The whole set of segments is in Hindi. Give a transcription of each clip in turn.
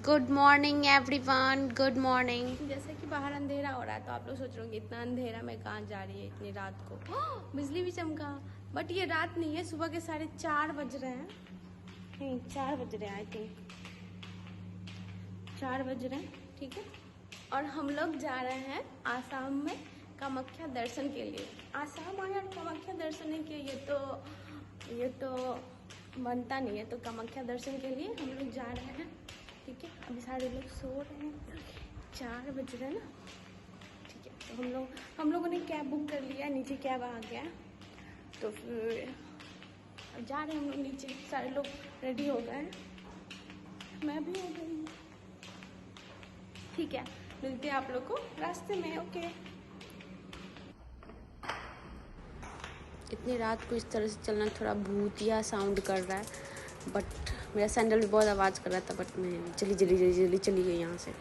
Good morning everyone, good morning. जैसे कि बाहर अंधेरा हो रहा है तो आप लोग सोच रहे होंगे इतना अंधेरा में कहाँ जा रही है इतनी रात को। बिजली भी चमका, बट ये रात नहीं है, सुबह के 4:30 बज रहे हैं। नहीं, 4 बज रहे हैं, आई थिंक 4 बज रहे हैं, ठीक है। और हम लोग जा रहे हैं आसाम में कामाख्या दर्शन के लिए। आसाम आए और कामाख्या दर्शन नहीं किए, ये तो बनता नहीं है। तो कामाख्या दर्शन के लिए हम लोग जा रहे हैं, ठीक है। अभी सारे लोग सो रहे हैं, 4 बज रहे हैं ना, ठीक है। तो हम लोगों ने कैब बुक कर लिया, नीचे कैब आ गया, तो फिर जा रहे हैं हम लोग नीचे। सारे लोग रेडी हो गए हैं, मैं भी हो गई हूँ, ठीक है। मिलते हैं आप लोग को रास्ते में, ओके। इतनी रात को इस तरह से चलना थोड़ा भूतिया साउंड कर रहा है, बट मेरा सैंडल भी बहुत आवाज़ कर रहा था, बट मैं जल्दी चली गई यहाँ से।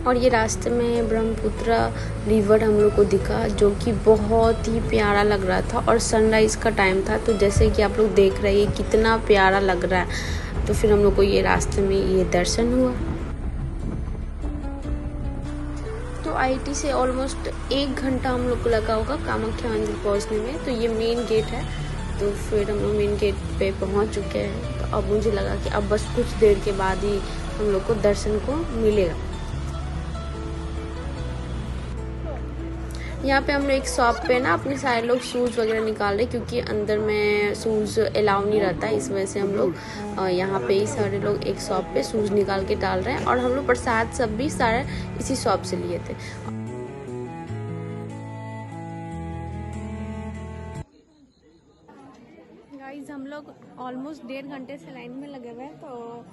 और ये रास्ते में ब्रह्मपुत्र रिवर हम लोग को दिखा, जो कि बहुत ही प्यारा लग रहा था, और सनराइज़ का टाइम था। तो जैसे कि आप लोग देख रहे हैं कितना प्यारा लग रहा है, तो फिर हम लोग को ये रास्ते में ये दर्शन हुआ। तो आईटी से ऑलमोस्ट 1 घंटा हम लोग को लगा होगा कामाख्या मंदिर पहुंचने में। तो ये मेन गेट है, तो फिर हम लोग मेन गेट पे पहुंच चुके हैं। तो अब मुझे लगा कि अब बस कुछ देर के बाद ही हम लोग को दर्शन को मिलेगा। यहाँ पे हम लोग एक शॉप पे ना अपने सारे लोग शूज़ वगैरह निकाल रहे, क्योंकि अंदर में शूज़ अलाउ नहीं रहता है। इस वजह से हम लोग यहाँ पे ही सारे लोग एक शॉप पे शूज़ निकाल के डाल रहे हैं। और हम लोग प्रसाद सब भी सारे इसी शॉप से लिए थे। गाइस, हम लोग ऑलमोस्ट 1.5 घंटे से लाइन में लगे हुए हैं, तो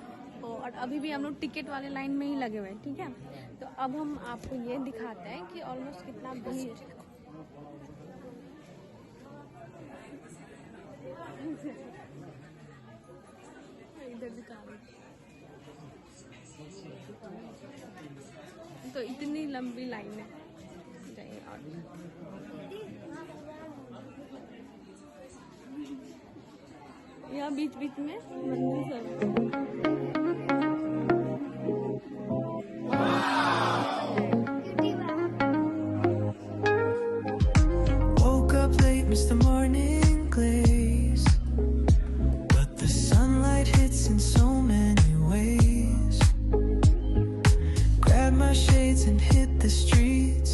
और अभी भी हम लोग टिकट वाले लाइन में ही लगे हुए हैं, ठीक है। तो अब हम आपको ये दिखाते हैं कि ऑलमोस्ट कितना भीड़। इधर दिखा रहे, तो इतनी लंबी लाइन है। जाइए, और यहाँ बीच बीच में मंदिर सब Miss the morning glaze, but the sunlight hits in so many ways. Grab my shades and hit the streets,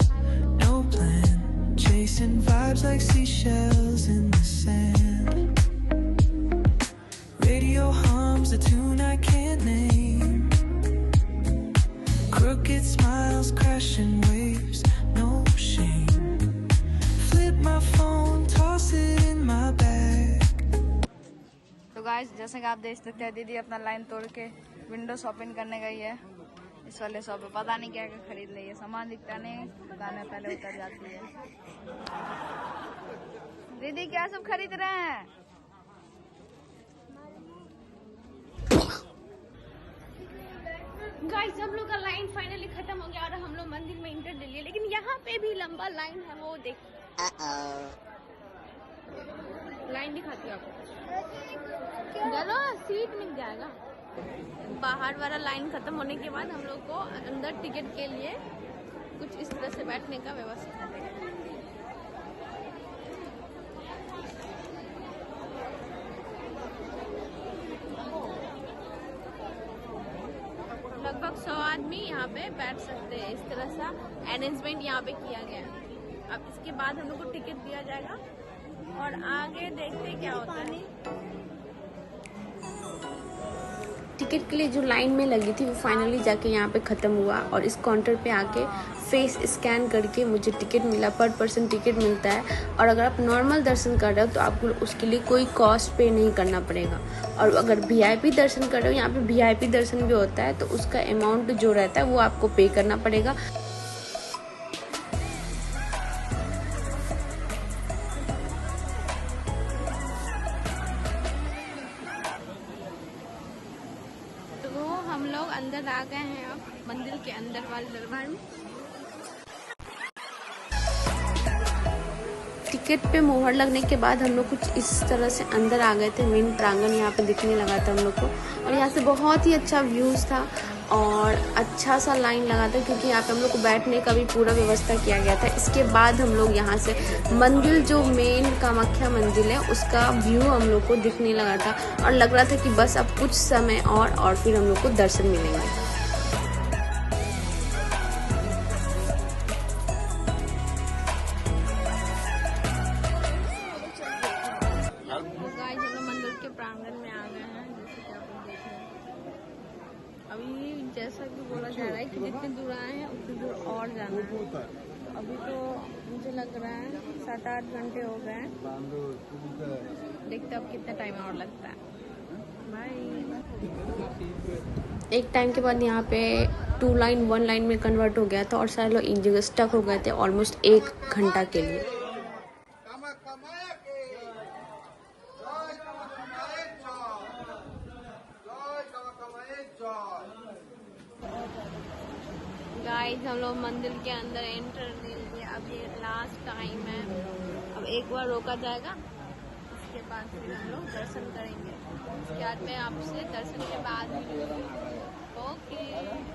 no plan, chasing vibes like seashells in the sand. Radio hums a tune I can't name, crooked smiles crashing waves, no shame. Flip my phone, toss it in my bag. तो गाइस, जैसे कि आप देख सकते हैं, दीदी अपना लाइन तोड़ के विंडो शॉपिंग करने गई है इस वाले शॉप पे। पता नहीं क्या क्या खरीद रही है, सामान दिखता नहीं, दुकानें पहले उतर जाती है। दीदी क्या सब खरीद रहे हैं? गाइस, हम लोग का लाइन फाइनली खत्म हो गया और हम लोग मंदिर में एंटर ले लिए। लेकिन यहाँ पे भी लंबा लाइन है, वो देख लाइन दिखाती हूँ आपको, चलो सीट मिल जाएगा। बाहर वाला लाइन खत्म होने के बाद हम लोग को अंदर टिकट के लिए कुछ इस तरह से बैठने का व्यवस्था है। लगभग 100 आदमी यहाँ पे बैठ सकते हैं। इस तरह सा अरेंजमेंट यहाँ पे किया गया है। अब इसके बाद हम लोग को टिकट दिया जाएगा और आगे देखते क्या होता है। टिकट के लिए जो लाइन में लगी थी वो फाइनली जाके यहाँ पे ख़त्म हुआ, और इस काउंटर पे आके फेस स्कैन करके मुझे टिकट मिला। पर पर्सन टिकट मिलता है, और अगर आप नॉर्मल दर्शन कर रहे हो तो आपको उसके लिए कोई कॉस्ट पे नहीं करना पड़ेगा। और अगर वीआईपी दर्शन कर रहे हो, यहाँ पे वीआईपी दर्शन भी होता है, तो उसका अमाउंट जो रहता है वो आपको पे करना पड़ेगा। हम लोग अंदर आ गए हैं, अब मंदिर के अंदर वाले दरबार में। टिकट पे मोहर लगने के बाद हम लोग कुछ इस तरह से अंदर आ गए थे। मेन प्रांगण यहाँ पे दिखने लगा था हम लोग को, और यहाँ से बहुत ही अच्छा व्यूज़ था और अच्छा सा लाइन लगा था, क्योंकि यहाँ पे हम लोग को बैठने का भी पूरा व्यवस्था किया गया था। इसके बाद हम लोग यहाँ से मंदिर, जो मेन कामाख्या मंदिर है, उसका व्यू हम लोग को दिखने लगा था और लग रहा था कि बस अब कुछ समय और फिर हम लोग को दर्शन मिलेंगे। अभी जैसा कि बोला जा रहा है कि जितने दूर आए हैं उतनी दूर और जाना है। अभी तो मुझे लग रहा है 7-8 घंटे हो गए हैं। देखते अब कितना टाइम और लगता है। बाय। एक टाइम के बाद यहाँ पे 2 लाइन 1 लाइन में कन्वर्ट हो गया था और सारे लोग एक जगह स्टक हो गए थे ऑलमोस्ट 1 घंटा के लिए। गाइस हम लोग मंदिर के अंदर एंटर ले लिए। अब ये लास्ट टाइम है, अब एक बार रोका जाएगा, उसके बाद फिर हम लोग दर्शन करेंगे। उसके बाद मैं आपसे दर्शन के बाद ओके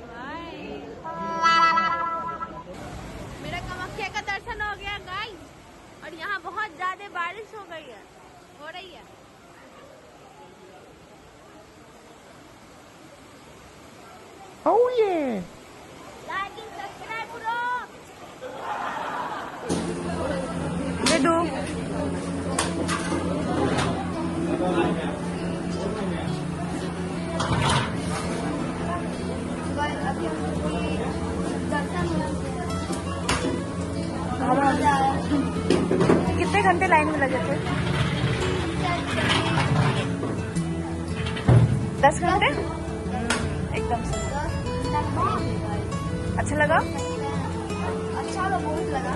बाय। मेरा कामाख्या का दर्शन हो गया गाइस, और यहाँ बहुत ज्यादा बारिश हो रही है। Oh yeah! कितने घंटे लाइन में लगे थे? 10 घंटे एकदम से। अच्छा लगा? अच्छा तो बहुत लगा।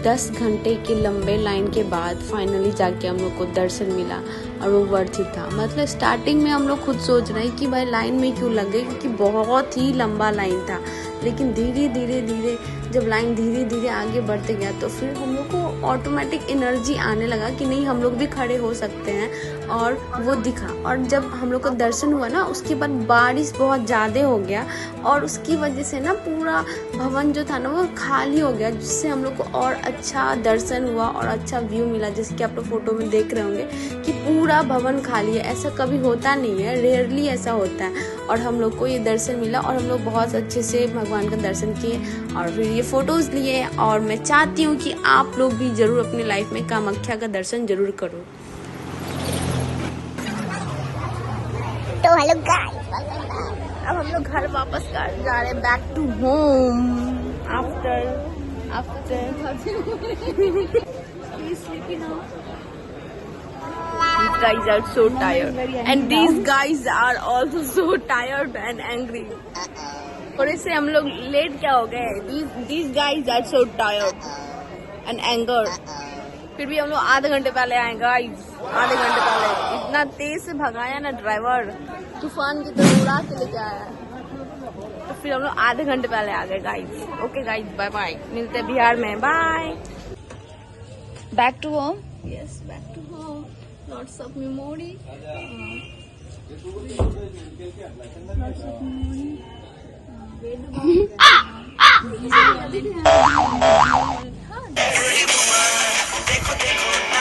दस घंटे के लंबे लाइन के बाद फाइनली जाके हम लोग को दर्शन मिला और वो वर्थ ही था। मतलब स्टार्टिंग में हम लोग खुद सोच रहे हैं कि भाई लाइन में क्यों लगे, क्योंकि बहुत ही लंबा लाइन था। लेकिन धीरे धीरे जब लाइन धीरे धीरे आगे बढ़ते गया तो फिर हम लोग को ऑटोमेटिक एनर्जी आने लगा कि नहीं हम लोग भी खड़े हो सकते हैं, और वो दिखा। और जब हम लोग को दर्शन हुआ ना, उसके बाद बारिश बहुत ज़्यादा हो गया और उसकी वजह से ना पूरा भवन जो था ना वो खाली हो गया, जिससे हम लोग को और अच्छा दर्शन हुआ और अच्छा व्यू मिला। जैसे कि आप लोग फोटो में देख रहे होंगे कि पूरा भवन खाली है। ऐसा कभी होता नहीं है, रेयरली ऐसा होता है। और हम लोग को ये दर्शन मिला और हम लोग बहुत अच्छे से भगवान का दर्शन किए और फिर ये फोटोज लिए। और मैं चाहती हूँ कि आप लोग भी जरूर अपनी लाइफ में कामाख्या का दर्शन जरूर करो। तो हेलो गाइस, अब हम लोग घर वापस जा रहे हैं, back to home after These guys are so tired and these guys are also so tired and angry. थोड़े से हम लोग लेट क्या हो गए, these guys are so tired and angered. फिर भी हम लोग आधे घंटे पहले आए गाइस, आधे घंटे पहले। इतना तेज से भगाया ना ड्राइवर, तूफान की तरह उड़ा के लेके आया। तो फिर हम लोग आधे घंटे पहले आ गए guys. Okay guys, bye bye, मिलते हैं बिहार में, bye. Back to home. Yes, back to home, lots of memory. देखो देखो